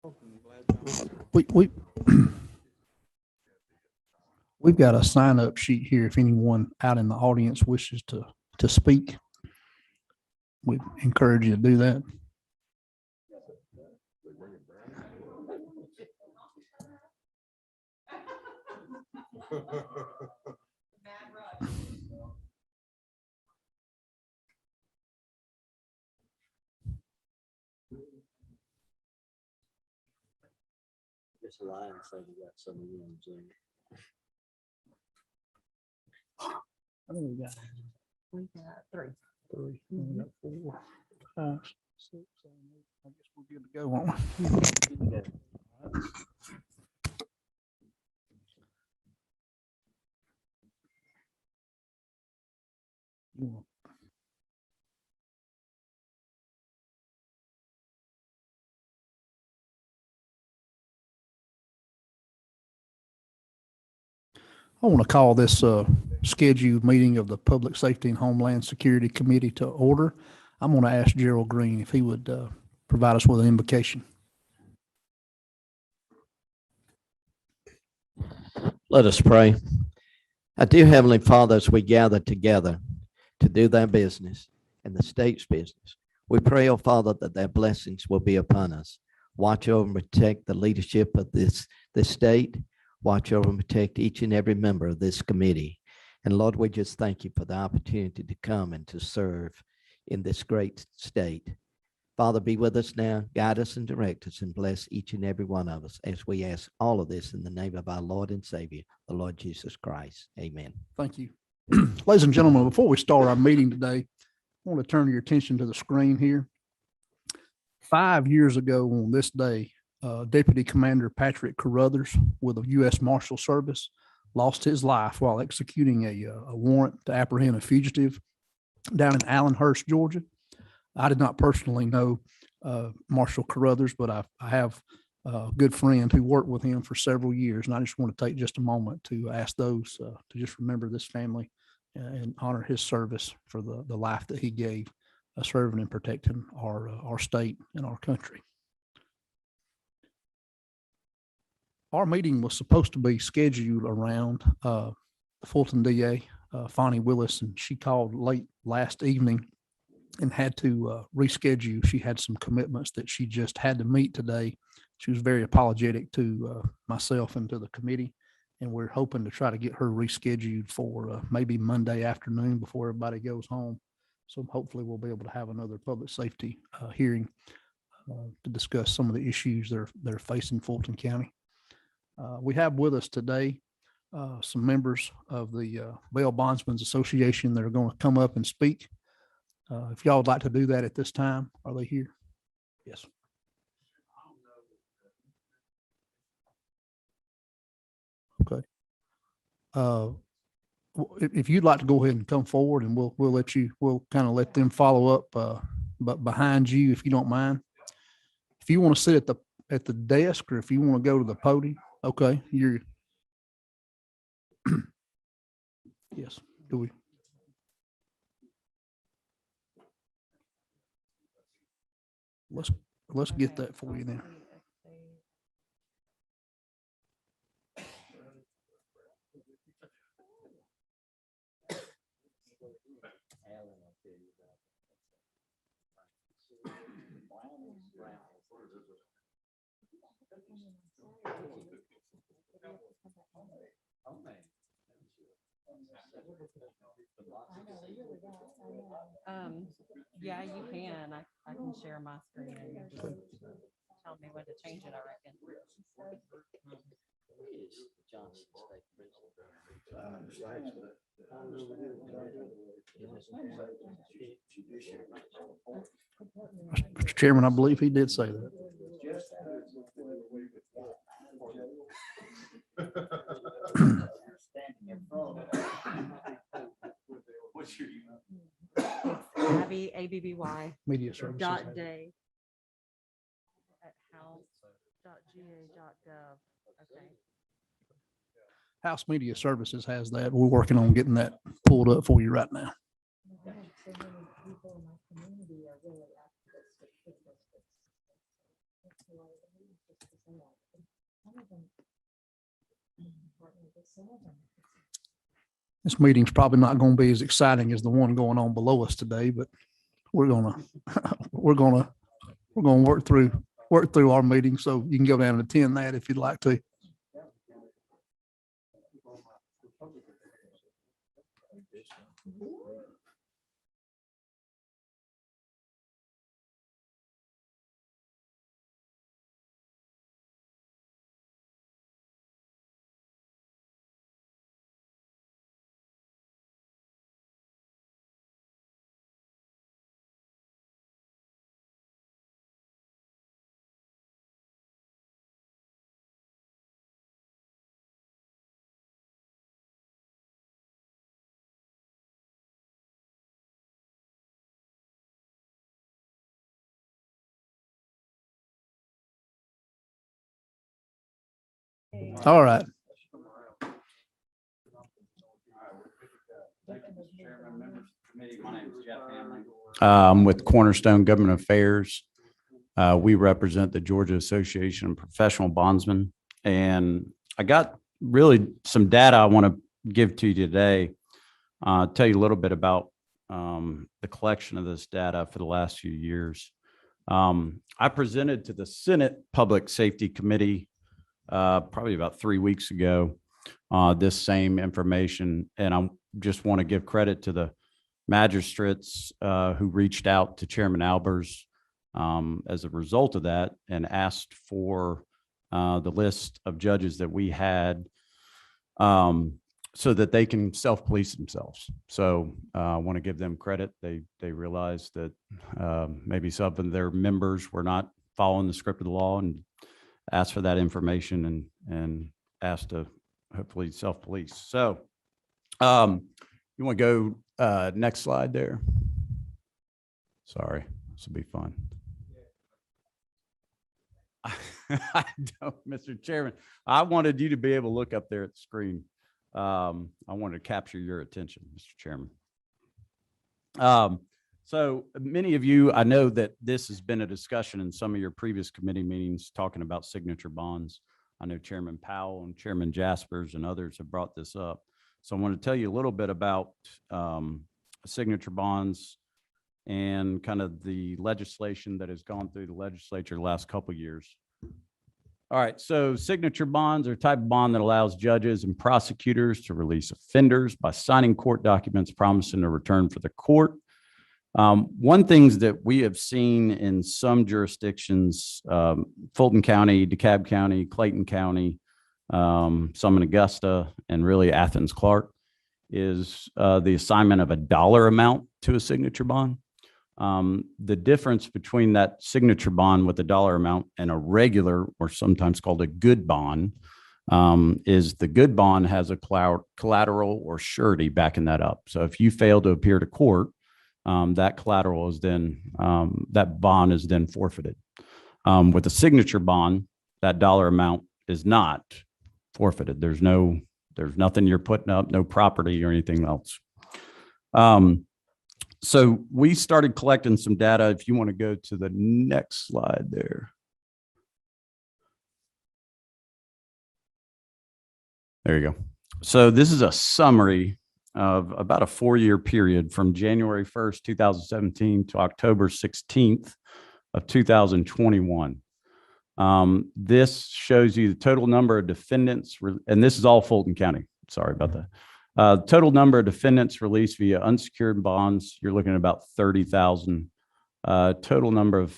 We we've got a sign up sheet here. If anyone out in the audience wishes to speak, we encourage you to do that. Just a line, so we got some of you on Zoom. I think We got three. we got 4, 5, 6, 7, 8. I guess we're good to go, aren't we? I want to call this scheduled meeting of the Public Safety and Homeland Security Committee to order. I'm going to ask Gerald Green if he would provide us with an invocation. Let us pray. Our dear Heavenly Father, as we gather together to do thy business and the state's business, we pray, oh Father, that their blessings will be upon us. Watch over and protect the leadership of this state. Watch over and protect each and every member of this committee. And Lord, we just thank you for the opportunity to come and to serve in this great state. Father, be with us now, guide us and direct us, and bless each and every one of us as we ask all of this in the name of our Lord and Savior, the Lord Jesus Christ. Amen. Thank you. Ladies and gentlemen, before we start our meeting today, I want to turn your attention to the screen here. 5 years ago on this day, Deputy Commander Patrick Carruthers with the U.S. Marshal Service lost his life while executing a warrant to apprehend a fugitive down in Allenhurst, Georgia. I did not personally know Marshal Carruthers, but I have a good friend who worked with him for several years, and I just want to take just a moment to ask those to just remember this family and honor his service for the life that he gave, serving and protecting our state and our country. Our meeting was supposed to be scheduled around the Fulton DA, Fonnie Willis, and she called late last evening and had to reschedule. She had some commitments that she just had to meet today. She was very apologetic to myself and to the committee, and we're hoping to try to get her rescheduled for maybe Monday afternoon before everybody goes home. So hopefully we'll be able to have another public safety hearing to discuss some of the issues that are facing Fulton County. We have with us today some members of the Bail Bondsmen's Association that are going to come up and speak. If y'all would like to do that at this time, are they here? Yes. Okay. If you'd like to go ahead and come forward, and we'll kind of let them follow up, but behind you, if you don't mind. If you want to sit at the desk, or if you want to go to the podium, okay, you're. Yes. Do we? Let's get that for you then. Yeah, you can. I can share my screen and you just tell me when to change it, I reckon. Mr. Chairman, I believe he did say that. What's your email? Abby, ABBY Media services. .day at house.ga.gov. Okay. House Media Services has that. We're working on getting that pulled up for you right now. This meeting's probably not going to be as exciting as the one going on below us today, but we're gonna work through our meeting, so you can go down and attend that if you'd like to. All right. With Cornerstone Government Affairs. We represent the Georgia Association of Professional Bondsmen. And I got really some data I want to give to you today. Tell you a little bit about the collection of this data for the last few years. I presented to the Senate Public Safety Committee probably about 3 weeks ago this same information. And I just want to give credit to the magistrates who reached out to Chairman Albers as a result of that and asked for the list of judges that we had so that they can self-police themselves. So I want to give them credit. They realized that maybe some of their members were not following the script of the law and asked for that information and asked to hopefully self-police. So you want to go next slide there? Sorry, this will be fun. I don't, Mr. Chairman, I wanted you to be able to look up there at the screen. I wanted to capture your attention, Mr. Chairman. So many of you, I know that this has been a discussion in some of your previous committee meetings talking about signature bonds. I know Chairman Powell and Chairman Jaspers and others have brought this up. So I want to tell you a little bit about signature bonds and kind of the legislation that has gone through the legislature the last couple of years. All right, so signature bonds are a type of bond that allows judges and prosecutors to release offenders by signing court documents promising a return for the court. One things that we have seen in some jurisdictions, Fulton County, DeKalb County, Clayton County, some in Augusta, and really Athens Clark, is the assignment of a dollar amount to a signature bond. The difference between that signature bond with a dollar amount and a regular, or sometimes called a good bond, is the good bond has a collateral or surety backing that up. So if you fail to appear to court, that collateral is then, that bond is then forfeited. With a signature bond, that dollar amount is not forfeited. There's nothing you're putting up, no property or anything else. So we started collecting some data. If you want to go to the next slide there. There you go. So this is a summary of about a 4-year period from January 1st, 2017 to October 16th of 2021. This shows you the total number of defendants, and this is all Fulton County. Sorry about that. Total number of defendants released via unsecured bonds, you're looking at about 30,000. Total number of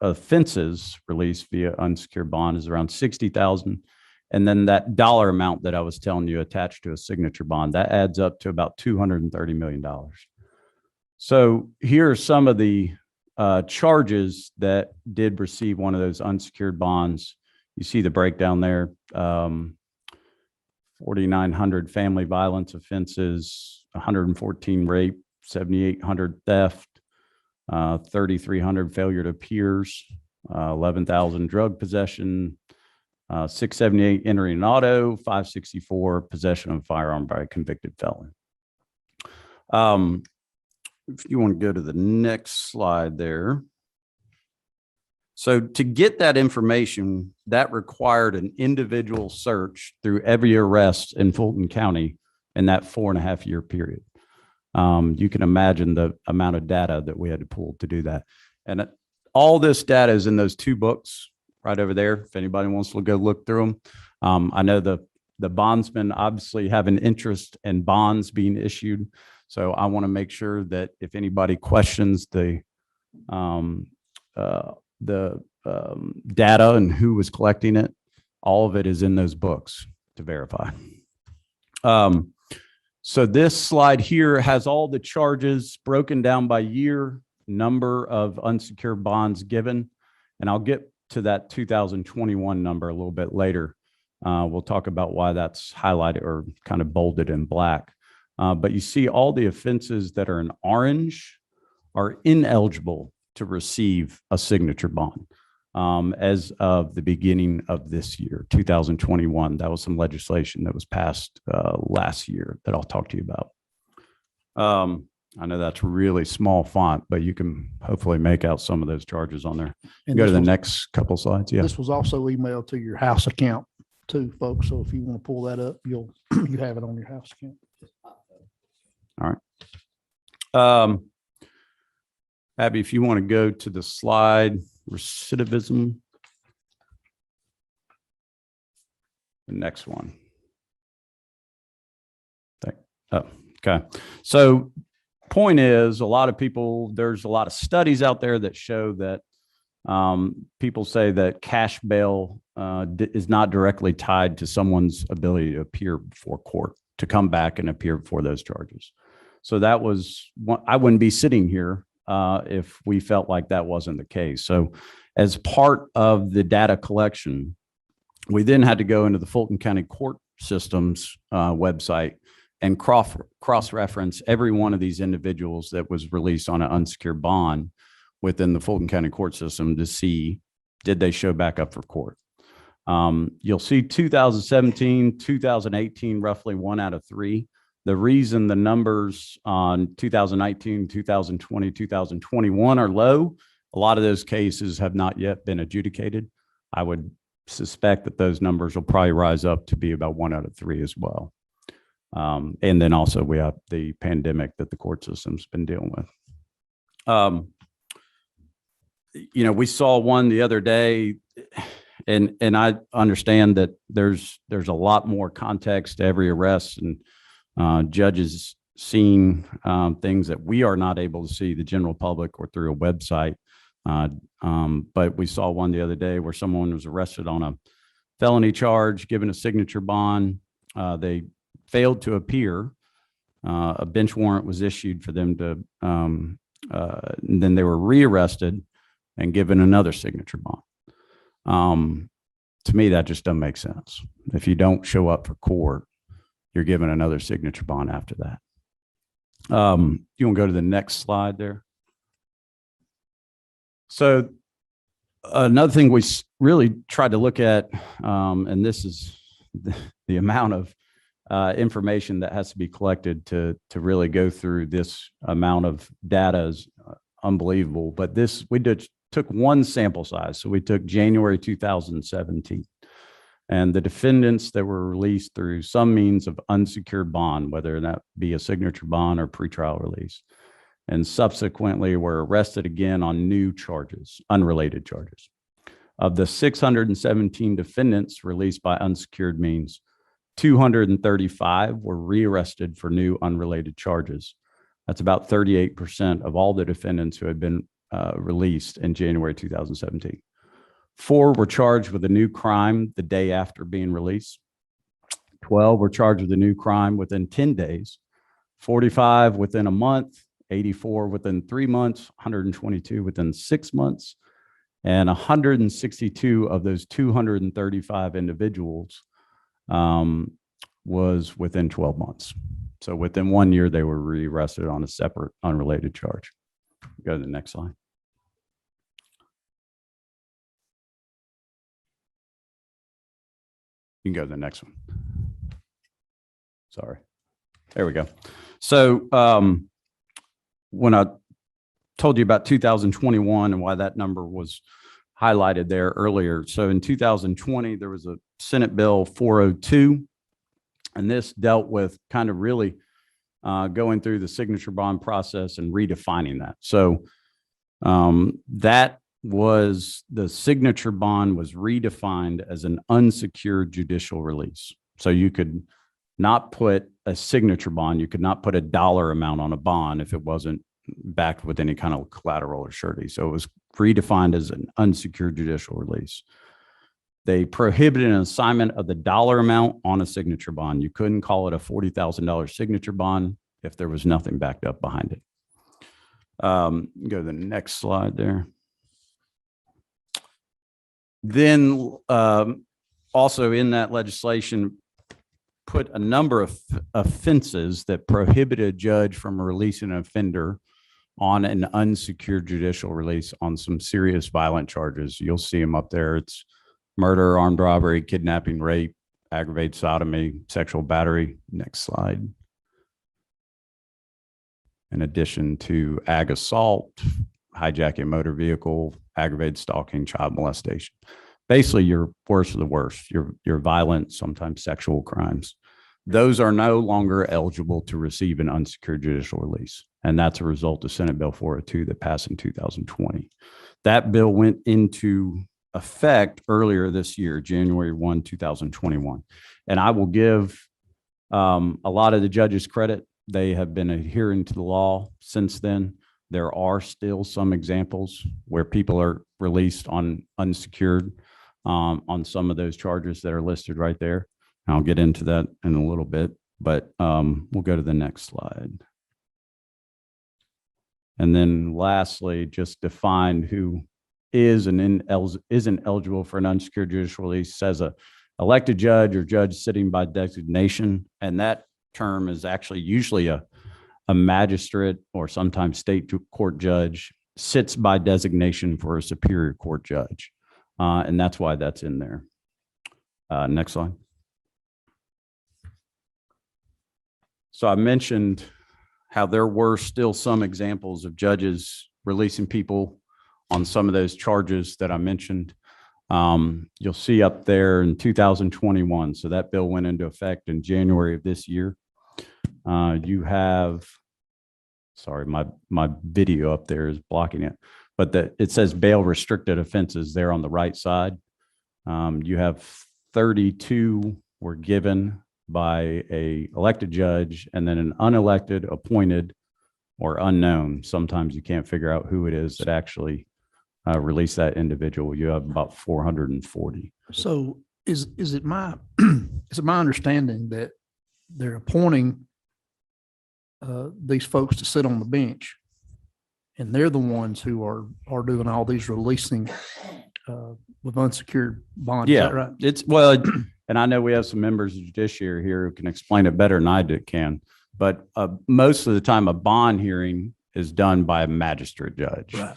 offenses released via unsecured bond is around 60,000. And then that dollar amount that I was telling you attached to a signature bond, that adds up to about $230 million. So here are some of the charges that did receive one of those unsecured bonds. You see the breakdown there. 4,900 family violence offenses, 114 rape, 7,800 theft, 3,300 failure to appears, 11,000 drug possession, 678 entering an auto, 564 possession of a firearm by a convicted felon. If you want to go to the next slide there. So to get that information, that required an individual search through every arrest in Fulton County in that 4.5-year period. You can imagine the amount of data that we had to pull to do that. And all this data is in those 2 books right over there. If anybody wants to go look through them. I know the bondsmen obviously have an interest in bonds being issued. So I want to make sure that if anybody questions the data and who was collecting it, all of it is in those books to verify. So this slide here has all the charges broken down by year, number of unsecured bonds given, and I'll get to that 2021 number a little bit later. We'll talk about why that's highlighted or kind of bolded in black. But you see all the offenses that are in orange are ineligible to receive a signature bond as of the beginning of this year, 2021. That was some legislation that was passed last year that I'll talk to you about. I know that's really small font, but you can hopefully make out some of those charges on there. And Go to this the was- next couple slides. Yeah. This was also emailed to your house account too, folks. So if you want to pull that up, you have it on your house account. Abby, if you want to go to the slide, recidivism. The next one. Oh, okay. So point is, a lot of people, there's a lot of studies out there that show that people say that cash bail is not directly tied to someone's ability to appear before court, to come back and appear before those charges. So that was, I wouldn't be sitting here if we felt like that wasn't the case. So as part of the data collection, we then had to go into the Fulton County Court Systems website and cross-reference every one of these individuals that was released on an unsecured bond within the Fulton County Court System to see, did they show back up for court? You'll see 2017, 2018, roughly 1 out of 3. The reason the numbers on 2019, 2020, 2021 are low, a lot of those cases have not yet been adjudicated. I would suspect that those numbers will probably rise up to be about 1 out of 3 as well. And then also we have the pandemic that the court system's been dealing with. You know, we saw one the other day, and I understand that there's a lot more context to every arrest, and judges seeing things that we are not able to see, the general public, or through a website. But we saw one the other day where someone was arrested on a felony charge, given a signature bond. They failed to appear. A bench warrant was issued for them to, and then they were rearrested and given another signature bond. To me, that just doesn't make sense. If you don't show up for court, you're given another signature bond after that. You want to go to the next slide there? So another thing we really tried to look at, and this is the amount of information that has to be collected to really go through this amount of data is unbelievable. But this, we took one sample size. So we took January 2017. And the defendants that were released through some means of unsecured bond, whether that be a signature bond or pretrial release, and subsequently were arrested again on new charges, unrelated charges. Of the 617 defendants released by unsecured means, 235 were rearrested for new unrelated charges. That's about 38% of all the defendants who had been released in January 2017. 4 were charged with a new crime the day after being released. 12 were charged with a new crime within 10 days. 45 within a month. 84 within 3 months. 122 within 6 months. And 162 of those 235 individuals was within 12 months. So within 1 year, they were rearrested on a separate unrelated charge. Go to the next slide. You can go to the next one. Sorry. There we go. So when I told you about 2021 and why that number was highlighted there earlier. So in 2020, there was a Senate Bill 402, and this dealt with kind of really going through the signature bond process and redefining that. So that was the signature bond was redefined as an unsecured judicial release. So you could not put a signature bond, you could not put a dollar amount on a bond if it wasn't backed with any kind of collateral or surety. So it was redefined as an unsecured judicial release. They prohibited an assignment of the dollar amount on a signature bond. You couldn't call it a $40,000 signature bond if there was nothing backed up behind it. Go to the next slide there. Then also in that legislation, put a number of offenses that prohibited a judge from releasing an offender on an unsecured judicial release on some serious violent charges. You'll see them up there. It's murder, armed robbery, kidnapping, rape, aggravated sodomy, sexual battery. Next slide. In addition to ag assault, hijacking a motor vehicle, aggravated stalking, child molestation. Basically, your worst of the worst, your violent, sometimes sexual crimes. Those are no longer eligible to receive an unsecured judicial release. And that's a result of Senate Bill 402 that passed in 2020. That bill went into effect earlier this year, January 1, 2021. And I will give a lot of the judges credit. They have been adhering to the law since then. There are still some examples where people are released on unsecured on some of those charges that are listed right there. I'll get into that in a little bit, but we'll go to the next slide. And then lastly, just define who is and isn't eligible for an unsecured judicial release. Says a elected judge or judge sitting by designation. And that term is actually usually a magistrate or sometimes state court judge sits by designation for a superior court judge. And that's why that's in there. Next slide. So I mentioned how there were still some examples of judges releasing people on some of those charges that I mentioned. You'll see up there in 2021. So that bill went into effect in January of this year. You have, sorry, my video up there is blocking it, but it says bail restricted offenses there on the right side. You have 32 were given by a elected judge and then an unelected, appointed, or unknown. Sometimes you can't figure out who it is that actually released that individual. You have about 440. So is it my understanding that they're appointing these folks to sit on the bench, and they're the ones who are doing all these releasing with unsecured bonds? Is that right? It's well, and I know we have some members of judiciary here who can explain it better than I can, but most of the time a bond hearing is done by a magistrate judge. Right.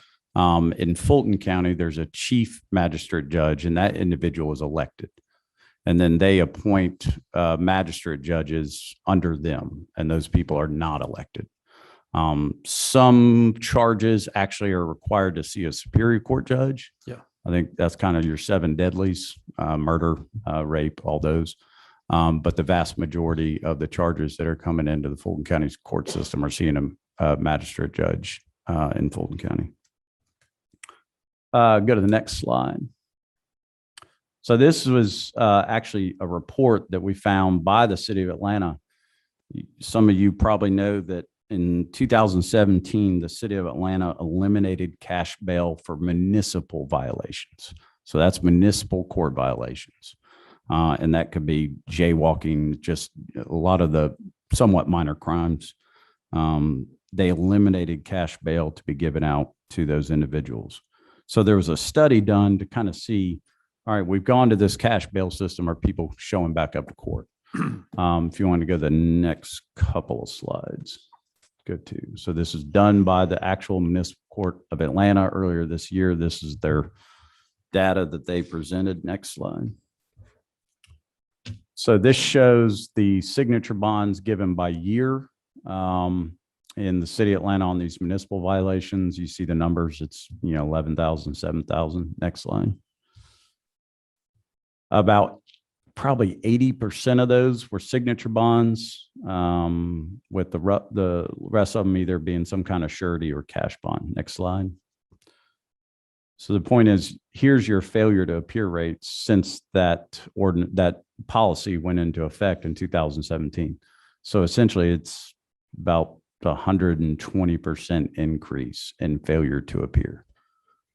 In Fulton County, there's a chief magistrate judge, and that individual is elected. And then they appoint magistrate judges under them, and those people are not elected. Some charges actually are required to see a superior court judge. Yeah. I think that's kind of your 7 deadlies, murder, rape, all those. But the vast majority of the charges that are coming into the Fulton County court system are seeing a magistrate judge in Fulton County. Go to the next slide. So this was actually a report that we found by the city of Atlanta. Some of you probably know that in 2017, the city of Atlanta eliminated cash bail for municipal violations. So that's municipal court violations. And that could be jaywalking, just a lot of the somewhat minor crimes. They eliminated cash bail to be given out to those individuals. So there was a study done to kind of see, all right, we've gone to this cash bail system. Are people showing back up to court? If you want to go to the next couple of slides, go to. So this is done by the actual Municipal Court of Atlanta earlier this year. This is their data that they presented. Next slide. So this shows the signature bonds given by year. in the city of Atlanta on these municipal violations. You see the numbers. It's, 11,000, 7,000. Next slide. About probably 80% of those were signature bonds, with the rest of them either being some kind of surety or cash bond. Next slide. So the point is, here's your failure to appear rates since that policy went into effect in 2017. So essentially, it's about 120% increase in failure to appear.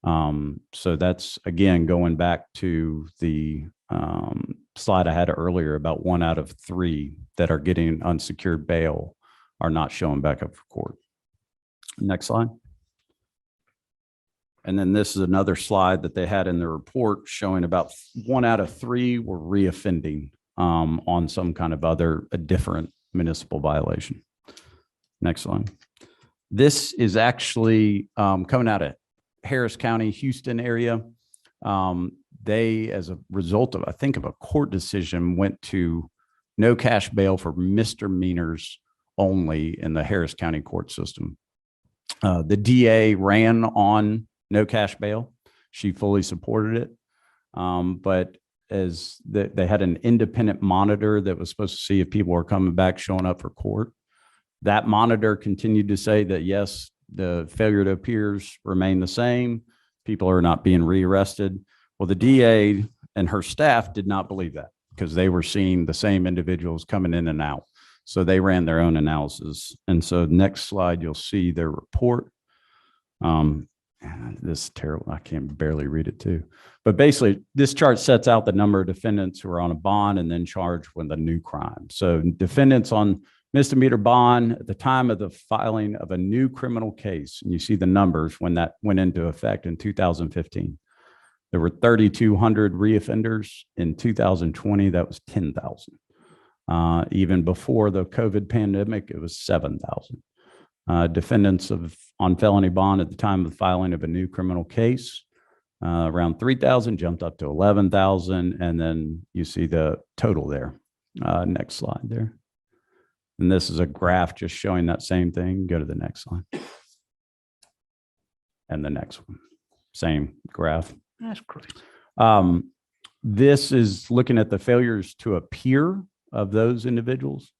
So that's, again, going back to the slide I had earlier about 1 out of 3 that are getting unsecured bail are not showing back up for court. Next slide. And then this is another slide that they had in the report showing about 1 out of 3 were reoffending on some kind of a different municipal violation. Next slide. This is actually coming out of Harris County, Houston area. They, as a result of, I think, of a court decision, went to no cash bail for misdemeanors only in the Harris County court system. The DA ran on no cash bail. She fully supported it. But as they had an independent monitor that was supposed to see if people were coming back, showing up for court. That monitor continued to say that, yes, the failure to appears remain the same. People are not being rearrested. Well, the DA and her staff did not believe that because they were seeing the same individuals coming in and out. So they ran their own analysis. And so next slide, you'll see their report. This is terrible. I can barely read it too. But basically, this chart sets out the number of defendants who are on a bond and then charged with a new crime. So defendants on misdemeanor bond at the time of the filing of a new criminal case, and you see the numbers when that went into effect in 2015. There were 3,200 reoffenders. In 2020, that was 10,000. Even before the COVID pandemic, it was 7,000. Defendants on felony bond at the time of the filing of a new criminal case, around 3,000, jumped up to 11,000, and then you see the total there. Next slide there. And this is a graph just showing that same thing. Go to the next slide. And the next one, same graph. That's crazy. This is looking at the failures to appear of those individuals.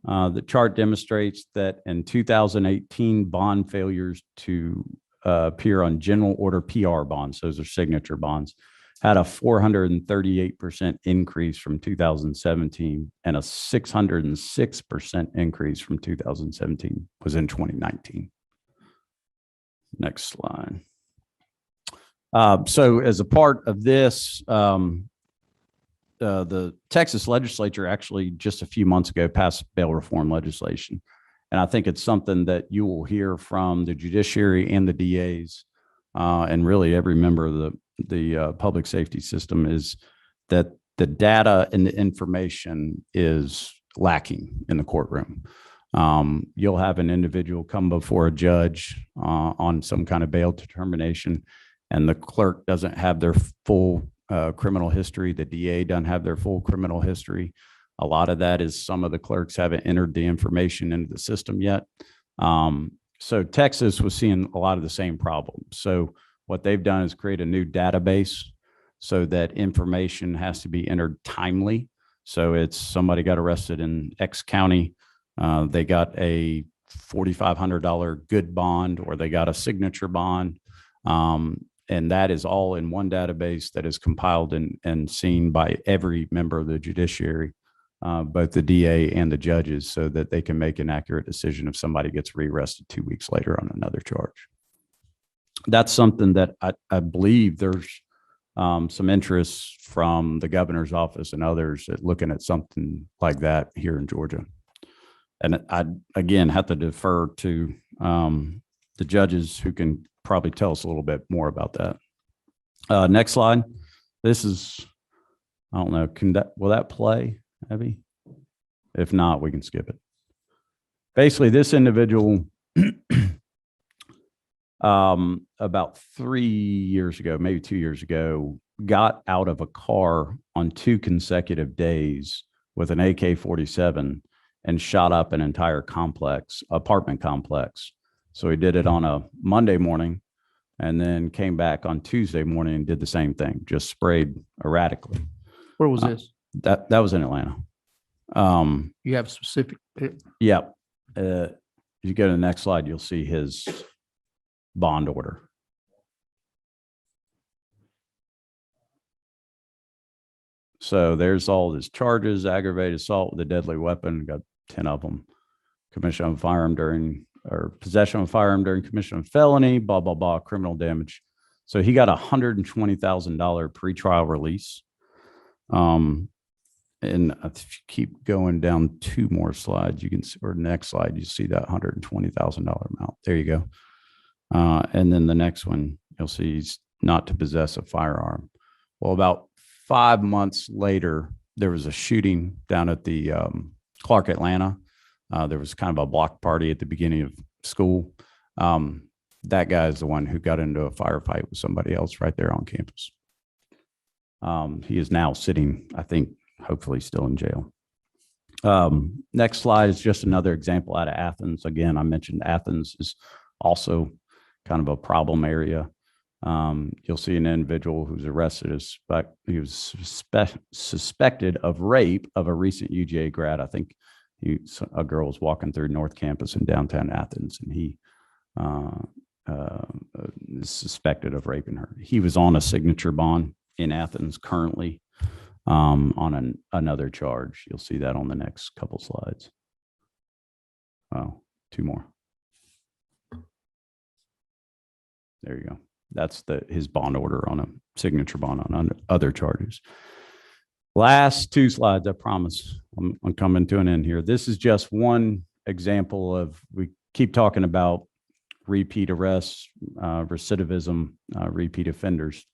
The chart demonstrates that in 2018, bond failures to appear on general order PR bonds, those are signature bonds, had a 438% increase from 2017, and a 606% increase from 2017 was in 2019. Next slide. So as a part of this, the Texas legislature actually just a few months ago passed bail reform legislation. And I think it's something that you will hear from the judiciary and the DAs and really every member of the public safety system, is that the data and the information is lacking in the courtroom. You'll have an individual come before a judge on some kind of bail determination, and the clerk doesn't have their full criminal history. The DA doesn't have their full criminal history. A lot of that is some of the clerks haven't entered the information into the system yet. So Texas was seeing a lot of the same problems. So what they've done is create a new database so that information has to be entered timely. So it's somebody got arrested in X county. They got a $4,500 good bond, or they got a signature bond. And that is all in one database that is compiled and seen by every member of the judiciary, both the DA and the judges, so that they can make an accurate decision if somebody gets rearrested 2 weeks later on another charge. That's something that I believe there's some interest from the governor's office and others at looking at something like that here in Georgia. And I, again, have to defer to the judges who can probably tell us a little bit more about that. Next slide. This is, I don't know, will that play, Abby? If not, we can skip it. Basically, this individual, about 3 years ago, maybe 2 years ago, got out of a car on 2 consecutive days with an AK-47 and shot up an entire apartment complex. So he did it on a Monday morning and then came back on Tuesday morning and did the same thing, just sprayed erratically. Where was this? That was in Atlanta. You have specific, Yeah. If you go to the next slide, you'll see his bond order. So there's all his charges: aggravated assault with a deadly weapon, got 10 of them. Commission of firearm or possession of a firearm during commission of felony, blah, blah, blah, criminal damage. So he got $120,000 pretrial release. And if you keep going down 2 more slides, you can see, or next slide, you see that $120,000 amount. There you go. And then the next one, you'll see he's not to possess a firearm. Well, about 5 months later, there was a shooting down at the Clark, Atlanta. There was kind of a block party at the beginning of school. That guy is the one who got into a firefight with somebody else right there on campus. He is now sitting, I think, hopefully still in jail. Next slide is just another example out of Athens. Again, I mentioned Athens is also kind of a problem area. You'll see an individual who's arrested he was suspected of rape of a recent UGA grad. I think a girl was walking through North Campus in downtown Athens, and he is suspected of raping her. He was on a signature bond in Athens currently on another charge. You'll see that on the next couple slides. Oh, 2 more. There you go. That's his bond order on a signature bond on other charges. Last 2 slides, I promise. I'm coming to an end here. This is just one example of, we keep talking about repeat arrests, recidivism, repeat offenders.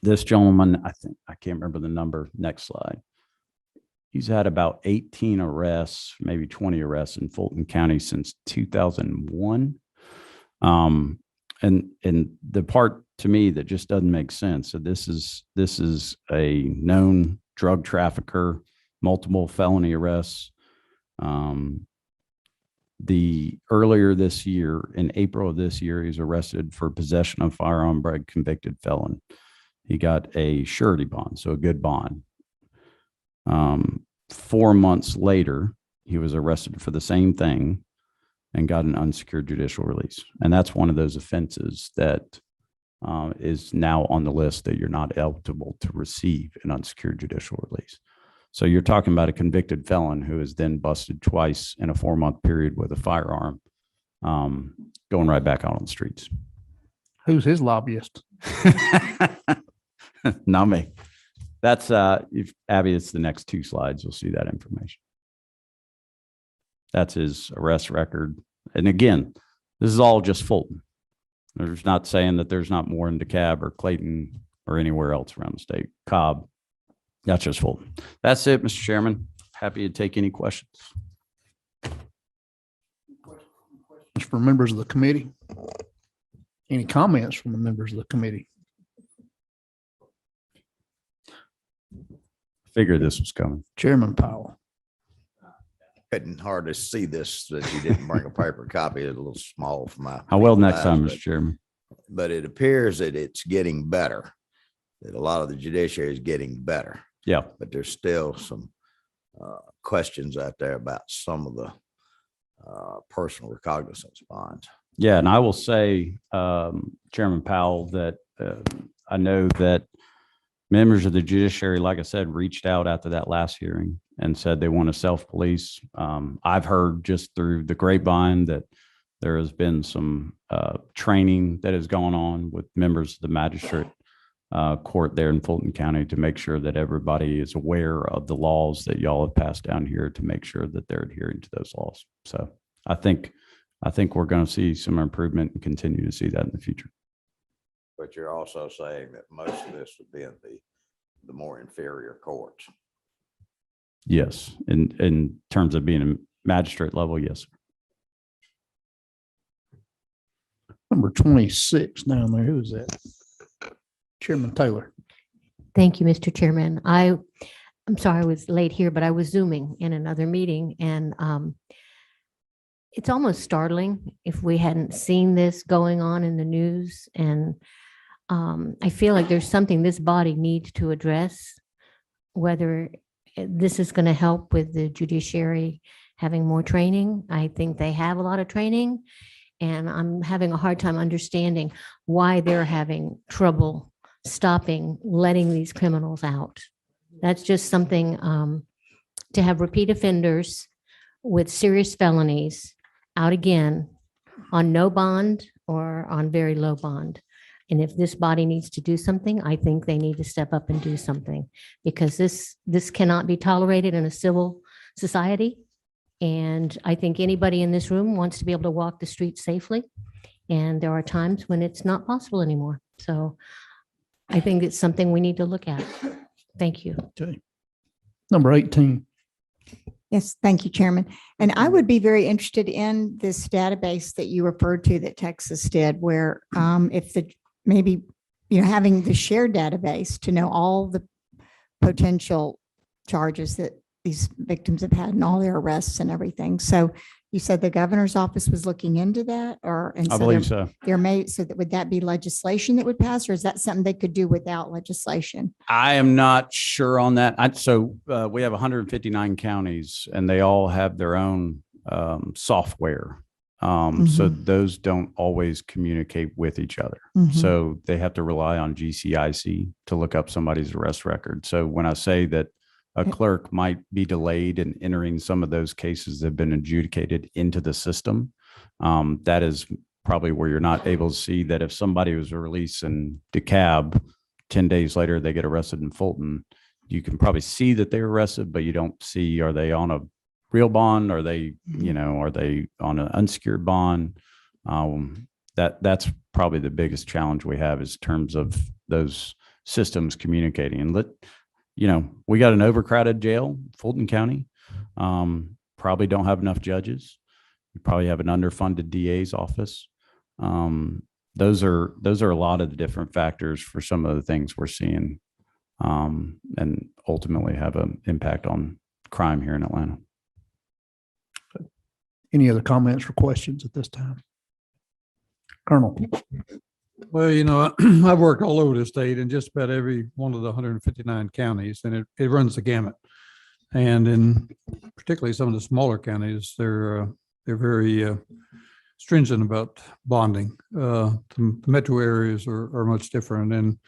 This gentleman, I can't remember the number. Next slide. He's had about 18 arrests, maybe 20 arrests in Fulton County since 2001. And the part to me that just doesn't make sense. So this is a known drug trafficker, multiple felony arrests. Earlier this year, in April of this year, he was arrested for possession of firearm by a convicted felon. He got a surety bond, so a good bond. 4 months later, he was arrested for the same thing and got an unsecured judicial release. And that's one of those offenses that is now on the list that you're not eligible to receive an unsecured judicial release. So you're talking about a convicted felon who is then busted twice in a 4-month period with a firearm, going right back out on the streets. who's his lobbyist? Not me. That's Abby, it's the next 2 slides. You'll see that information. That's his arrest record. And again, this is all just Fulton. There's not saying that there's not more in DeKalb or Clayton or anywhere else around the state. Cobb, that's just Fulton. That's it, Mr. Chairman. Happy to take any questions. For members of the committee? Any comments from the members of the committee? Figured this was coming. Chairman Powell. Couldn't hardly see this, that you didn't bring a paper copy. It's a little small for my. I will next eyes, time, but- Mr. Chairman. But it appears that it's getting better, that a lot of the judiciary is getting better, Yeah. but there's still some questions out there about some of the personal recognizance bonds. Yeah, and I will say, Chairman Powell, that I know that members of the judiciary, like I said, reached out after that last hearing and said they want to self-police. I've heard just through the grapevine that there has been some training that has gone on with members of the magistrate court there in Fulton County to make sure that everybody is aware of the laws that y'all have passed down here to make sure that they're adhering to those laws. So I think we're going to see some improvement and continue to see that in the future. But you're also saying that most of this would be in the more inferior courts. Yes, in terms of being a magistrate level, yes, sir. Number 26 down there. Who is that? Chairman Taylor. Thank you, Mr. Chairman. I I'm sorry I was late here, but I was Zooming in another meeting, and it's almost startling if we hadn't seen this going on in the news. And I feel like there's something this body needs to address, whether this is going to help with the judiciary having more training. I think they have a lot of training, and I'm having a hard time understanding why they're having trouble stopping letting these criminals out. That's just something to have repeat offenders with serious felonies out again on no bond or on very low bond. And if this body needs to do something, I think they need to step up and do something, because this cannot be tolerated in a civil society. And I think anybody in this room wants to be able to walk the streets safely. And there are times when it's not possible anymore. So I think it's something we need to look at. Thank you. Okay. Number 18. Yes, thank you, Chairman. And I would be very interested in this database that you referred to that Texas did, where if maybe, having the shared database to know all the potential charges that these victims have had and all their arrests and everything. So you said the governor's office was looking into that, I believe so. Would that be legislation that would pass, or is that something they could do without legislation? I am not sure on that. We have 159 counties, and they all have their own software. So those don't always communicate with each other. So they have to rely on GCIC to look up somebody's arrest record. So when I say that a clerk might be delayed in entering some of those cases that have been adjudicated into the system, that is probably where you're not able to see that if somebody was released in DeKalb, 10 days later, they get arrested in Fulton, you can probably see that they're arrested, but you don't see, are they on a real bond? Are they, are they on an unsecured bond? That's probably the biggest challenge we have, is in terms of those systems communicating. And we got an overcrowded jail, Fulton County. Probably don't have enough judges. You probably have an underfunded DA's office. Those are a lot of the different factors for some of the things we're seeing, and ultimately have an impact on crime here in Atlanta. Any other comments or questions at this time? Colonel. Well, I've worked all over the state in just about every one of the 159 counties, and it runs the gamut. And in particularly some of the smaller counties, they're very stringent about bonding. The metro areas are much different. And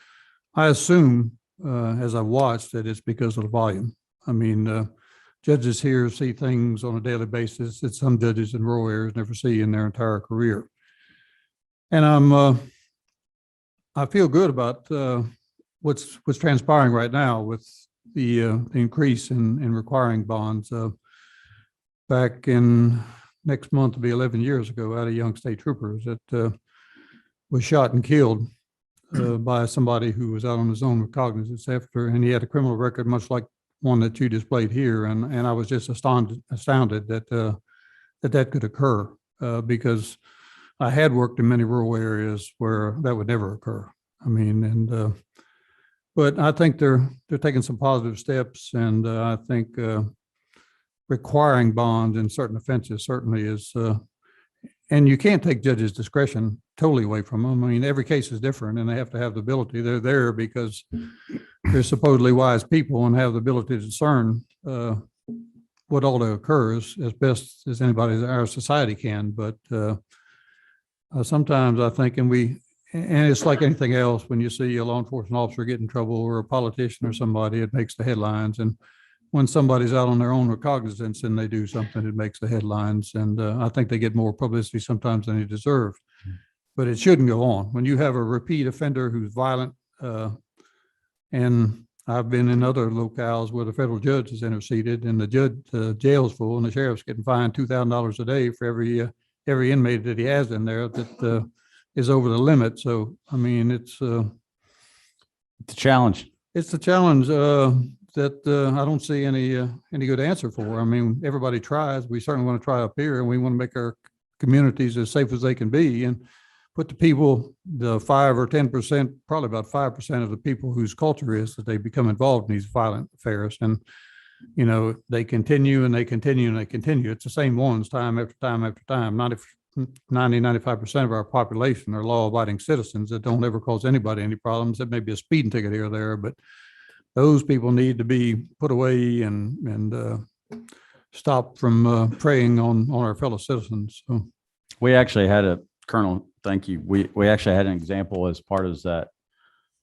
I assume, as I've watched, that it's because of the volume. I mean, judges here see things on a daily basis that some judges in rural areas never see in their entire career. And I feel good about what's transpiring right now with the increase in requiring bonds. Back in next month, will be 11 years ago, I had a young state trooper that was shot and killed by somebody who was out on his own recognizance after, and he had a criminal record much like one that you displayed here. And I was just astounded that that could occur, because I had worked in many rural areas where that would never occur. I mean, but I think they're taking some positive steps, and I think requiring bonds in certain offenses certainly is, and you can't take judges' discretion totally away from them. I mean, every case is different, and they have to have the ability. They're there because they're supposedly wise people and have the ability to discern what ought to occur as best as anybody in our society can. But sometimes I think, and it's like anything else, when you see a law enforcement officer get in trouble, or a politician or somebody, it makes the headlines. And when somebody's out on their own recognizance and they do something, it makes the headlines. And I think they get more publicity sometimes than they deserve. But it shouldn't go on. When you have a repeat offender who's violent, and I've been in other locales where the federal judge has interceded, and the jail's full, and the sheriff's getting fined $2,000 a day for every inmate that he has in there that is over the limit. So, I mean, it's a challenge. It's a challenge that I don't see any good answer for. I mean, everybody tries. We certainly want to try up here, and we want to make our communities as safe as they can be. put the people, the 5 or 10%, probably about 5% of the people whose culture is that they become involved in these violent affairs. And, you know, they continue and they continue and they continue. It's the same ones time after time after time. 95% of our population are law-abiding citizens that don't ever cause anybody any problems. It may be a speeding ticket here or there, but those people need to be put away and stop from preying on our fellow citizens. So. We actually had a, Colonel, thank you. We actually had an example as part of that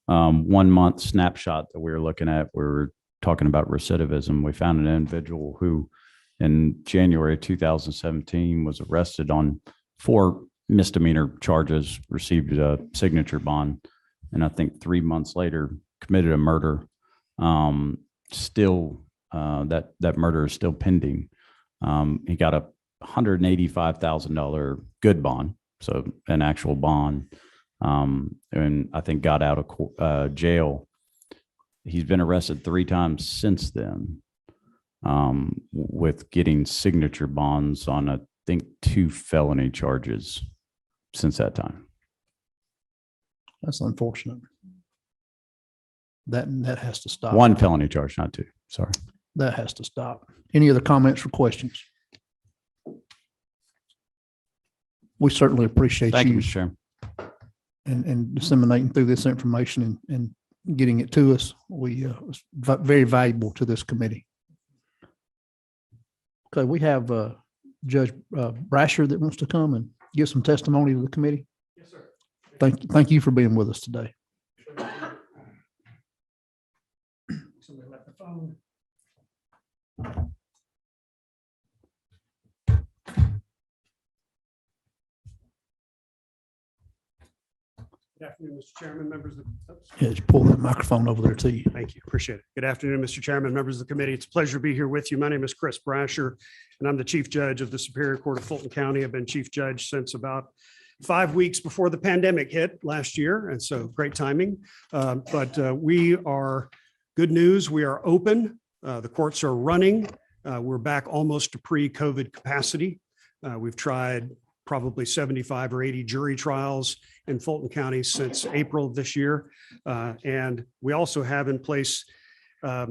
1 month snapshot that we were looking at. We were talking about recidivism. We found an individual who in January 2017 was arrested on 4 misdemeanor charges, received a signature bond, and I think 3 months later committed a murder. Still, that murder is still pending. He got a $185,000 good bond, so an actual bond, and I think got out of jail. He's been arrested 3 times since then, with getting signature bonds on, I think, 2 felony charges since that time. That's unfortunate. That has to stop. 1 felony charge, not 2. Sorry. That has to stop. Any other comments or questions? We certainly appreciate Thank you, you Mr. Chairman. and disseminating through this information and getting it to us. It's very valuable to this committee. Okay, we have Judge Brasher that wants to come and give some testimony to the committee. Yes, sir. Thank you for being with us today. Somebody left the phone. Good afternoon, Mr. Chairman, members of the. Oops. Yeah, just pull that microphone over there to you. Thank you. Appreciate it. Good afternoon, Mr. Chairman, members of the committee. It's a pleasure to be here with you. My name is Chris Brasher, and I'm the Chief Judge of the Superior Court of Fulton County. I've been Chief Judge since about 5 weeks before the pandemic hit last year, and so great timing. But we are, good news, we are open. The courts are running. We're back almost to pre-COVID capacity. We've tried probably 75 or 80 jury trials in Fulton County since April of this year. And we also have in place a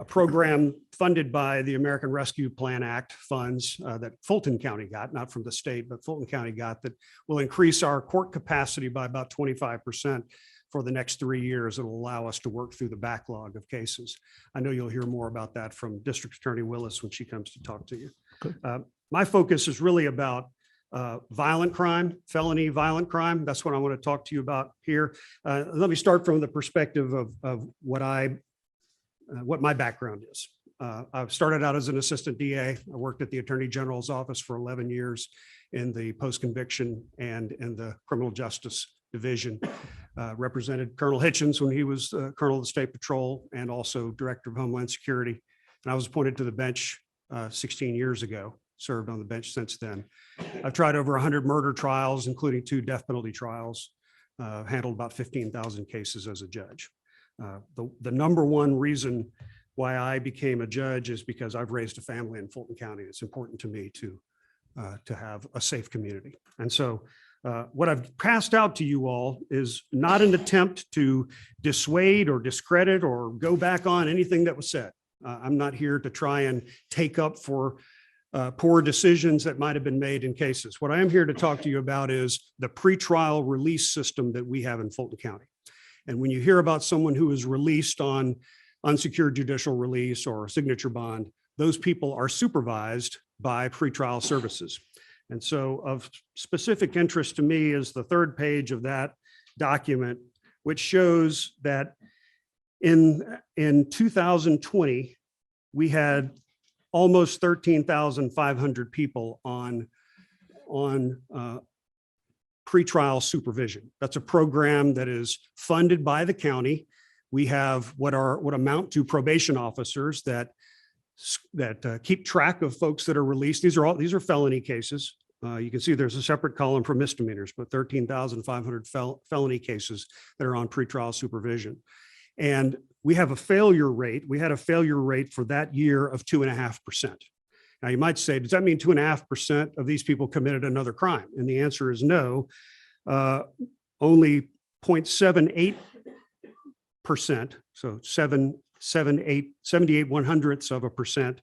program funded by the American Rescue Plan Act funds that Fulton County got, not from the state, but Fulton County got, that will increase our court capacity by about 25% for the next 3 years. It'll allow us to work through the backlog of cases. I know you'll hear more about that from District Attorney Willis when she comes to talk to you. My focus is really about violent crime, felony violent crime. That's what I want to talk to you about here. Let me start from the perspective of what my background is. I've started out as an assistant DA. I worked at the Attorney General's office for 11 years in the post-conviction and in the criminal justice division. Represented Colonel Hitchens when he was Colonel of the State Patrol and also Director of Homeland Security. And I was appointed to the bench 16 years ago. Served on the bench since then. I've tried over 100 murder trials, including 2 death penalty trials, handled about 15,000 cases as a judge. The number one reason why I became a judge is because I've raised a family in Fulton County. It's important to me to have a safe community. And so what I've passed out to you all is not an attempt to dissuade or discredit or go back on anything that was said. I'm not here to try and take up for poor decisions that might have been made in cases. What I am here to talk to you about is the pretrial release system that we have in Fulton County. And when you hear about someone who is released on unsecured judicial release or signature bond, those people are supervised by pretrial services. And so of specific interest to me is the 3rd page of that document, which shows that in 2020, we had almost 13,500 people on pretrial supervision. That's a program that is funded by the county. We have what amount to probation officers that keep track of folks that are released. These are felony cases. You can see there's a separate column for misdemeanors, but 13,500 felony cases that are on pretrial supervision. And we have a failure rate. We had a failure rate for that year of 2.5%. Now you might say, does that mean 2.5% of these people committed another crime? And the answer is no. only 0.78%, so 78/100ths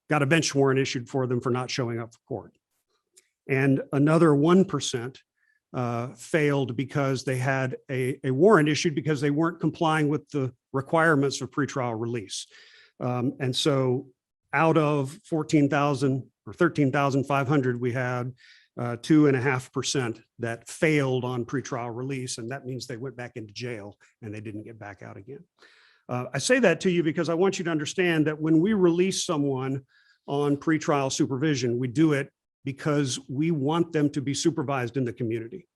got a bench warrant issued for them for not showing up for court. And another 1% failed because they had a warrant issued because they weren't complying with the requirements of pretrial release. And so out of 14,000 or 13,500, we had 2.5% that failed on pretrial release. And that means they went back into jail and they didn't get back out again. I say that to you because I want you to understand that when we release someone on pretrial supervision, we do it because we want them to be supervised in the community.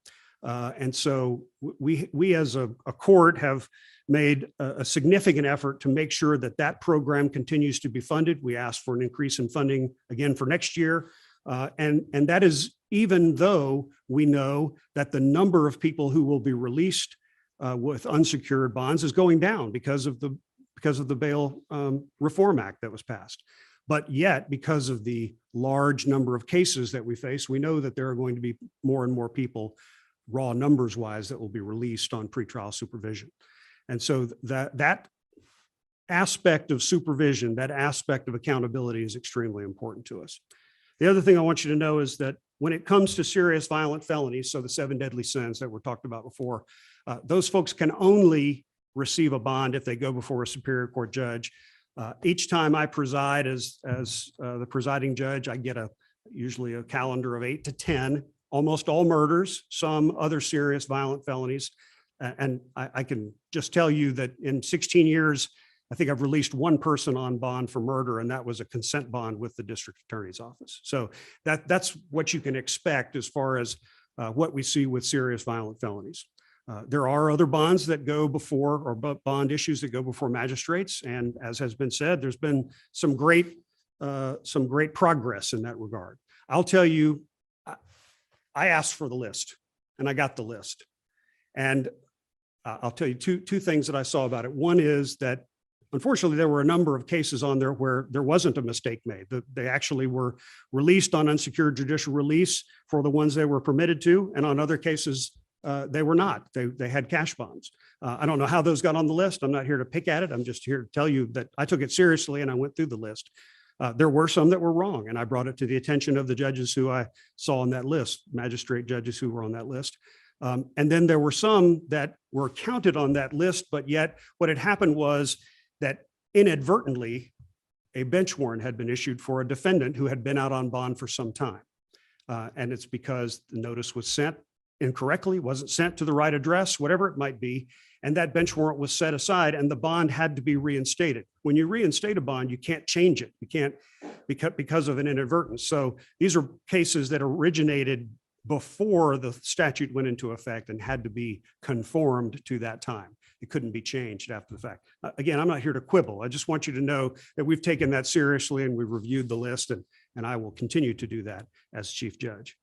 And so we as a court have made a significant effort to make sure that that program continues to be funded. We asked for an increase in funding again for next year. And that is even though we know that the number of people who will be released with unsecured bonds is going down because of the Bail Reform Act that was passed. But yet, because of the large number of cases that we face, we know that there are going to be more and more people, raw numbers wise, that will be released on pretrial supervision. And so that aspect of supervision, that aspect of accountability is extremely important to us. The other thing I want you to know is that when it comes to serious violent felonies, so the 7 deadly sins that were talked about before, those folks can only receive a bond if they go before a Superior Court judge. Each time I preside as the presiding judge, I get usually a calendar of 8 to 10, almost all murders, some other serious violent felonies. And I can just tell you that in 16 years, I think I've released one person on bond for murder, and that was a consent bond with the district attorney's office. So that's what you can expect as far as what we see with serious violent felonies. There are other bonds that go before, or bond issues that go before magistrates. And as has been said, there's been some great progress in that regard. I'll tell you, I asked for the list and I got the list. And I'll tell you two things that I saw about it. One is that unfortunately, there were a number of cases on there where there wasn't a mistake made. They actually were released on unsecured judicial release for the ones they were permitted to. And on other cases, they were not. They had cash bonds. I don't know how those got on the list. I'm not here to pick at it. I'm just here to tell you that I took it seriously and I went through the list. There were some that were wrong, and I brought it to the attention of the judges who I saw on that list, magistrate judges who were on that list. And then there were some that were counted on that list, but yet what had happened was that inadvertently a bench warrant had been issued for a defendant who had been out on bond for some time. And it's because the notice was sent incorrectly, wasn't sent to the right address, whatever it might be. And that bench warrant was set aside and the bond had to be reinstated. When you reinstate a bond, you can't change it. You can't because of an inadvertence. So these are cases that originated before the statute went into effect and had to be conformed to that time. It couldn't be changed after the fact. Again, I'm not here to quibble. I just want you to know that we've taken that seriously and we've reviewed the list, and I will continue to do that as chief judge.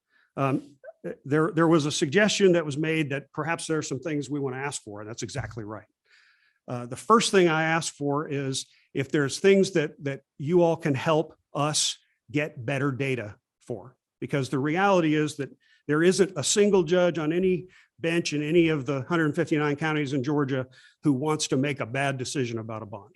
There was a suggestion that was made that perhaps there are some things we want to ask for, and that's exactly right. The first thing I ask for is if there's things that you all can help us get better data for, because the reality is that there isn't a single judge on any bench in any of the 159 counties in Georgia who wants to make a bad decision about a bond.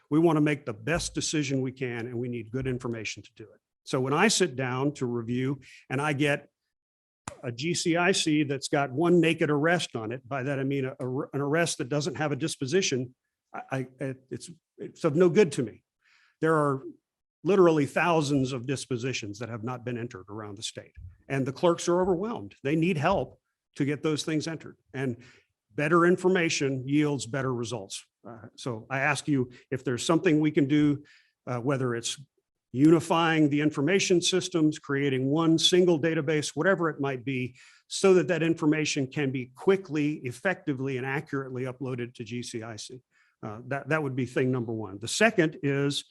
We want to make the best decision we can, and we need good information to do it. So when I sit down to review and I get a GCIC that's got one naked arrest on it, by that I mean an arrest that doesn't have a disposition, it's of no good to me. There are literally thousands of dispositions that have not been entered around the state, and the clerks are overwhelmed. They need help to get those things entered, and better information yields better results. So I ask you if there's something we can do, whether it's unifying the information systems, creating one single database, whatever it might be, so that that information can be quickly, effectively, and accurately uploaded to GCIC. That would be thing number one. The second is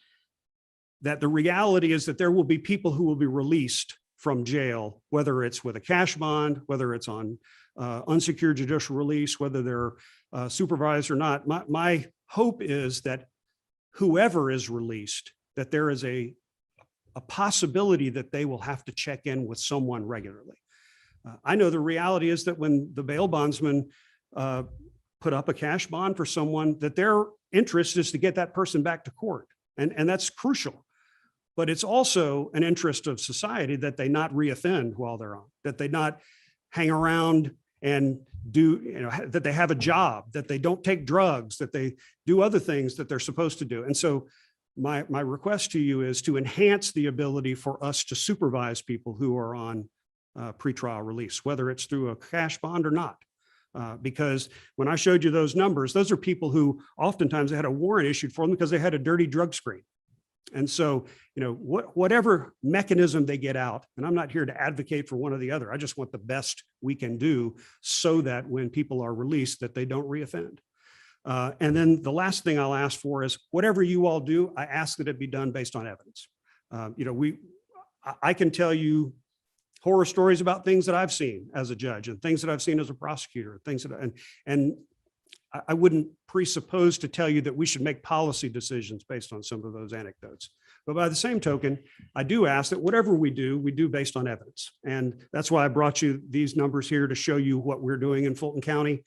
that the reality is that there will be people who will be released from jail, whether it's with a cash bond, whether it's on unsecured judicial release, whether they're supervised or not. My hope is that whoever is released, that there is a possibility that they will have to check in with someone regularly. I know the reality is that when the bail bondsman put up a cash bond for someone, that their interest is to get that person back to court. And that's crucial. But it's also an interest of society that they not reoffend while they're on, that they not hang around and do, that they have a job, that they don't take drugs, that they do other things that they're supposed to do. And so my request to you is to enhance the ability for us to supervise people who are on pretrial release, whether it's through a cash bond or not. Because when I showed you those numbers, those are people who oftentimes they had a warrant issued for them because they had a dirty drug screen. And so, whatever mechanism they get out, and I'm not here to advocate for one or the other. I just want the best we can do so that when people are released, that they don't reoffend. And then the last thing I'll ask for is whatever you all do, I ask that it be done based on evidence. I can tell you horror stories about things that I've seen as a judge and things that I've seen as a prosecutor, things that, and I wouldn't presuppose to tell you that we should make policy decisions based on some of those anecdotes. But by the same token, I do ask that whatever we do based on evidence. And that's why I brought you these numbers here to show you what we're doing in Fulton County.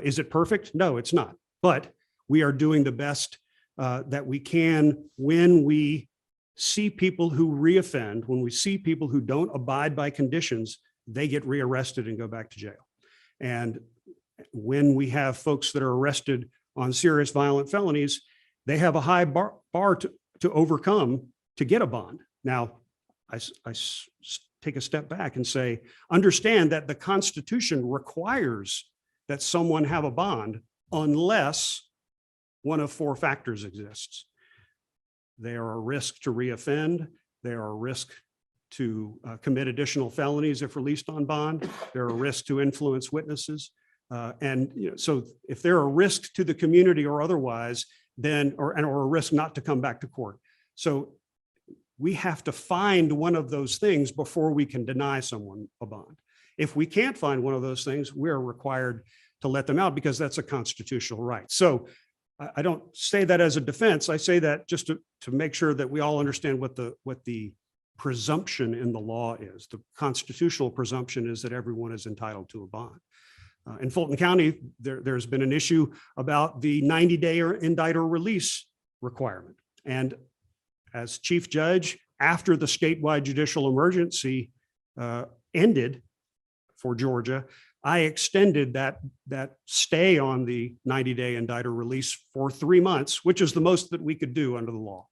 Is it perfect? No, it's not. But we are doing the best that we can when we see people who reoffend, when we see people who don't abide by conditions, they get rearrested and go back to jail. And when we have folks that are arrested on serious violent felonies, they have a high bar to overcome to get a bond. Now, I take a step back and say, understand that the Constitution requires that someone have a bond unless one of four factors exists. They are a risk to reoffend. They are a risk to commit additional felonies if released on bond. They're a risk to influence witnesses. So if they're a risk to the community or otherwise, then, or a risk not to come back to court. So we have to find one of those things before we can deny someone a bond. If we can't find one of those things, we're required to let them out because that's a constitutional right. So I don't say that as a defense. I say that just to make sure that we all understand what the presumption in the law is. The constitutional presumption is that everyone is entitled to a bond. In Fulton County, there's been an issue about the 90-day indict or release requirement. And as chief judge, after the statewide judicial emergency ended for Georgia, I extended that stay on the 90-day indict or release for 3 months, which is the most that we could do under the law,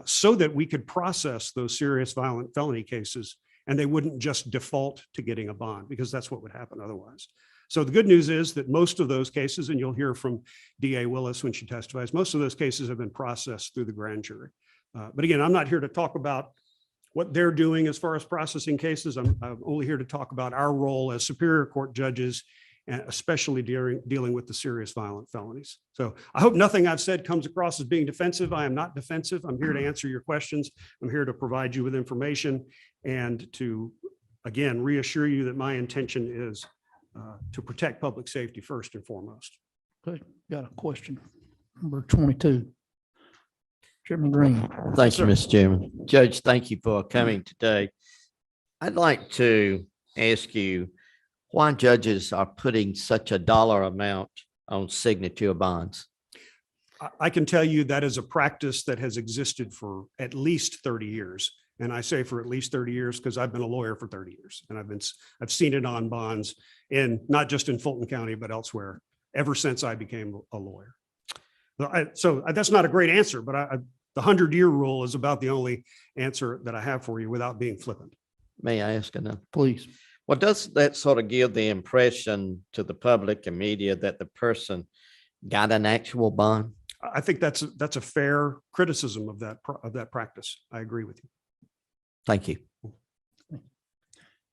so that we could process those serious violent felony cases and they wouldn't just default to getting a bond, because that's what would happen otherwise. So the good news is that most of those cases, and you'll hear from DA Willis when she testifies, most of those cases have been processed through the grand jury. But again, I'm not here to talk about what they're doing as far as processing cases. I'm only here to talk about our role as Superior Court judges, and especially dealing with the serious violent felonies. So I hope nothing I've said comes across as being defensive. I am not defensive. I'm here to answer your questions. I'm here to provide you with information and to, again, reassure you that my intention is to protect public safety first and foremost. Okay, got a question. Number 22. Chairman Green. Thank you, Mr. Chairman. Judge, thank you for coming today. I'd like to ask you why judges are putting such a dollar amount on signature bonds. I can tell you that is a practice that has existed for at least 30 years. And I say for at least 30 years because I've been a lawyer for 30 years and I've seen it on bonds in not just in Fulton County, but elsewhere ever since I became a lawyer. So that's not a great answer, but the 100-year rule is about the only answer that I have for you without being flippant. May I ask another? Please. Well, does that sort of give the impression to the public and media that the person got an actual bond? I think that's a fair criticism of that practice. I agree with you. Thank you.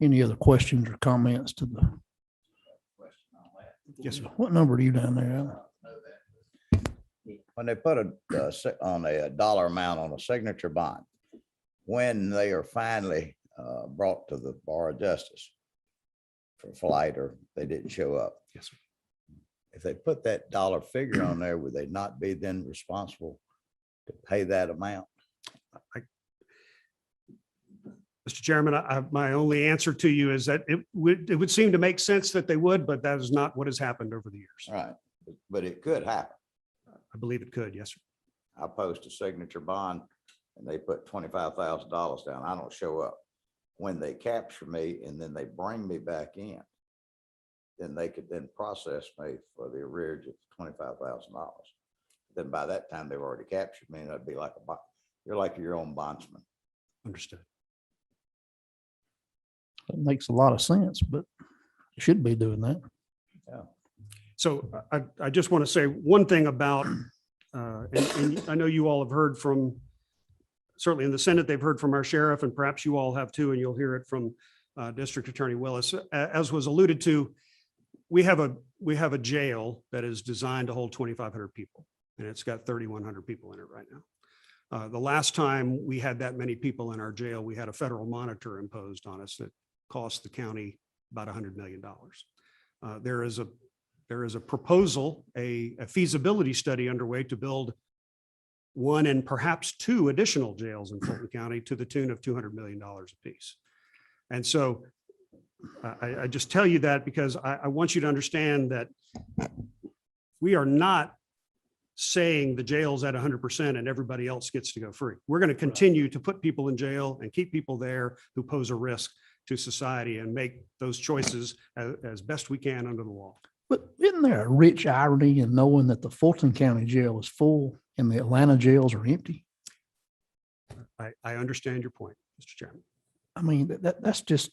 Any other questions or comments to the? Yes, sir. What number are you down there, Alan? When they put on a dollar amount on a signature bond, when they are finally brought to the bar of justice for flight or they didn't show up. Yes, sir. If they put that dollar figure on there, would they not be then responsible to pay that amount? Mr. Chairman, my only answer to you is that it would seem to make sense that they would, but that is not what has happened over the years. Right, but it could happen. I believe it could, yes, sir. I post a signature bond and they put $25,000 down. I don't show up. When they capture me and then they bring me back in, then they could then process me for the arrearage of $25,000. Then by that time, they've already captured me and that'd be like you're like your own bondsman. Understood. That makes a lot of sense, but you should be doing that. Yeah. So I just want to say one thing about, and I know you all have heard from, certainly in the Senate, they've heard from our sheriff, and perhaps you all have too, and you'll hear it from District Attorney Willis. As was alluded to, we have a jail that is designed to hold 2,500 people, and it's got 3,100 people in it right now. The last time we had that many people in our jail, we had a federal monitor imposed on us that cost the county about $100 million. There is a proposal, a feasibility study underway to build one and perhaps two additional jails in Fulton County to the tune of $200 million apiece. And so I just tell you that because I want you to understand that we are not saying the jail's at 100% and everybody else gets to go free. We're going to continue to put people in jail and keep people there who pose a risk to society and make those choices as best we can under the law. But isn't there a rich irony in knowing that the Fulton County Jail is full and the Atlanta jails are empty? I understand your point, Mr. Chairman. I mean, that's just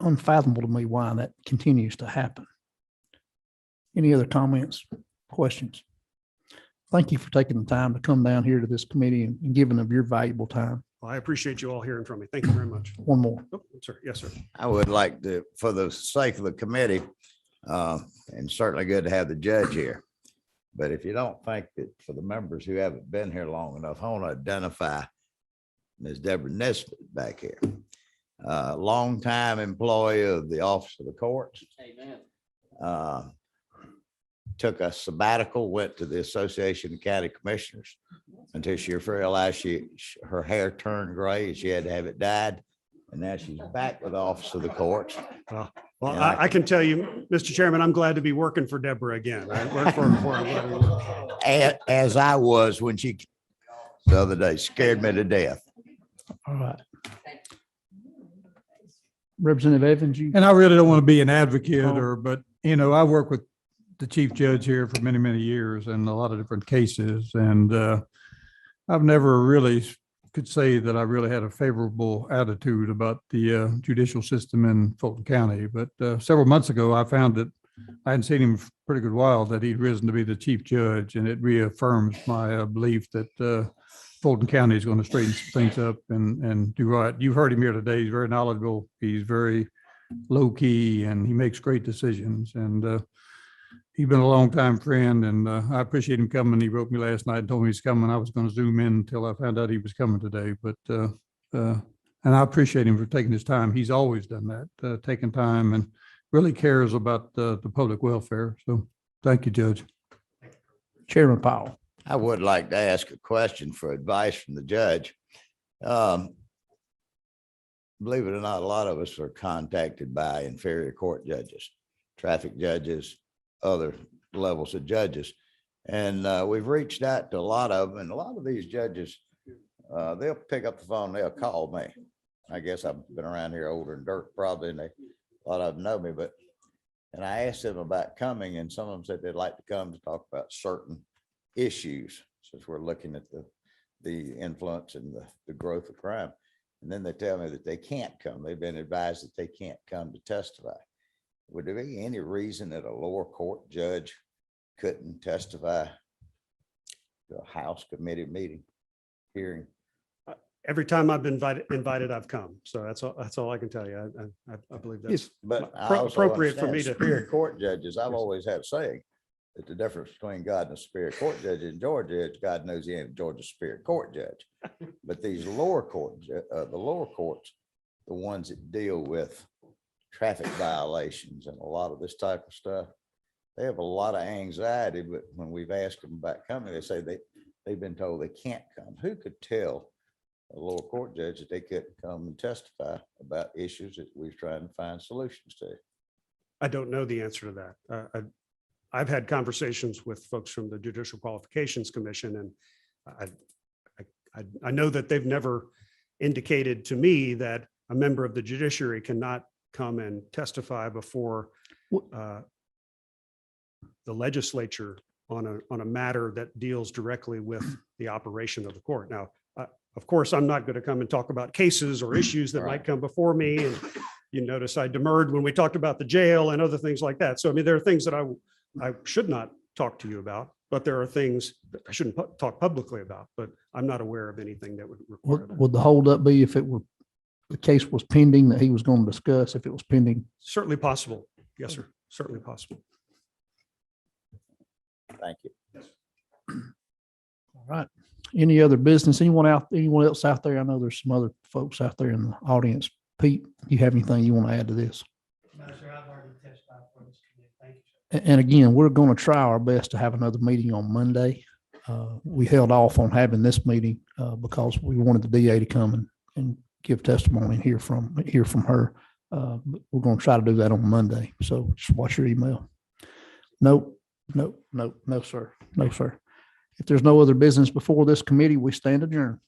unfathomable to me why that continues to happen. Any other comments, questions? Thank you for taking the time to come down here to this committee and giving of your valuable time. Well, I appreciate you all hearing from me. Thank you very much. One more. Oh, sir. Yes, sir. I would like to, for the sake of the committee, and certainly good to have the judge here. But if you don't think that for the members who haven't been here long enough, I want to identify Ms. Deborah Nesbitt back here. Longtime employee of the Office of the Courts. Amen. Took a sabbatical, went to the Association of County Commissioners until she realized her hair turned gray and she had to have it dyed. And now she's back with the Office of the Courts. Well, I can tell you, Mr. Chairman, I'm glad to be working for Deborah again. I worked for her before. As I was when she the other day, scared me to death. All right. Representative Evans, you. And I really don't want to be an advocate but I work with the chief judge here for many, many years and a lot of different cases. And I've never really could say that I really had a favorable attitude about the judicial system in Fulton County. But several months ago, I found that I hadn't seen him for a pretty good while, that he'd risen to be the chief judge. And it reaffirms my belief that Fulton County is going to straighten things up and do right. You've heard him here today. He's very knowledgeable. He's very low key and he makes great decisions. And he's been a long time friend and I appreciate him coming. He wrote me last night and told me he's coming. I was going to Zoom in until I found out he was coming today, but and I appreciate him for taking his time. He's always done that, taking time and really cares about the public welfare. So thank you, Judge. Chairman Powell. I would like to ask a question for advice from the judge. Believe it or not, a lot of us are contacted by inferior court judges, traffic judges, other levels of judges. And we've reached out to a lot of them, and a lot of these judges, they'll pick up the phone, they'll call me. I guess I've been around here older than dirt probably, and a lot of them know me, and I asked them about coming, and some of them said they'd like to come to talk about certain issues, since we're looking at the influence and the growth of crime. And then they tell me that they can't come. They've been advised that they can't come to testify. Would there be any reason that a lower court judge couldn't testify to a House committee meeting hearing? Every time I've been invited, I've come. So that's all I can tell you. I believe that's But I also appropriate for me understand to. Superior court judges, I've always had a saying that the difference between God and a superior court judge in Georgia is God knows he ain't Georgia superior court judge. But these lower courts, the lower courts, the ones that deal with traffic violations and a lot of this type of stuff, they have a lot of anxiety. But when we've asked them about coming, they say they've been told they can't come. Who could tell a lower court judge that they couldn't come and testify about issues that we're trying to find solutions to. I don't know the answer to that. I've had conversations with folks from the Judicial Qualifications Commission, and I know that they've never indicated to me that a member of the judiciary cannot come and testify before the legislature on a matter that deals directly with the operation of the court. Now, of course, I'm not going to come and talk about cases or issues that might come before me. And you notice I demurred when we talked about the jail and other things like that. So, I mean, there are things that I should not talk to you about, but there are things that I shouldn't talk publicly about, but I'm not aware of anything that would require that. Would the holdup be if the case was pending that he was going to discuss, if it was pending? Certainly possible. Yes, sir. Certainly possible. Thank you. All right. Any other business? Anyone else out there? I know there's some other folks out there in the audience. Pete, you have anything you want to add to this? No, sir, I've already testified for this committee. Thank you, sir. And again, we're going to try our best to have another meeting on Monday. We held off on having this meeting because we wanted the DA to come and give testimony and hear from her. But we're going to try to do that on Monday. So just watch your email. No, sir. No, sir. If there's no other business before this committee, we stand adjourned.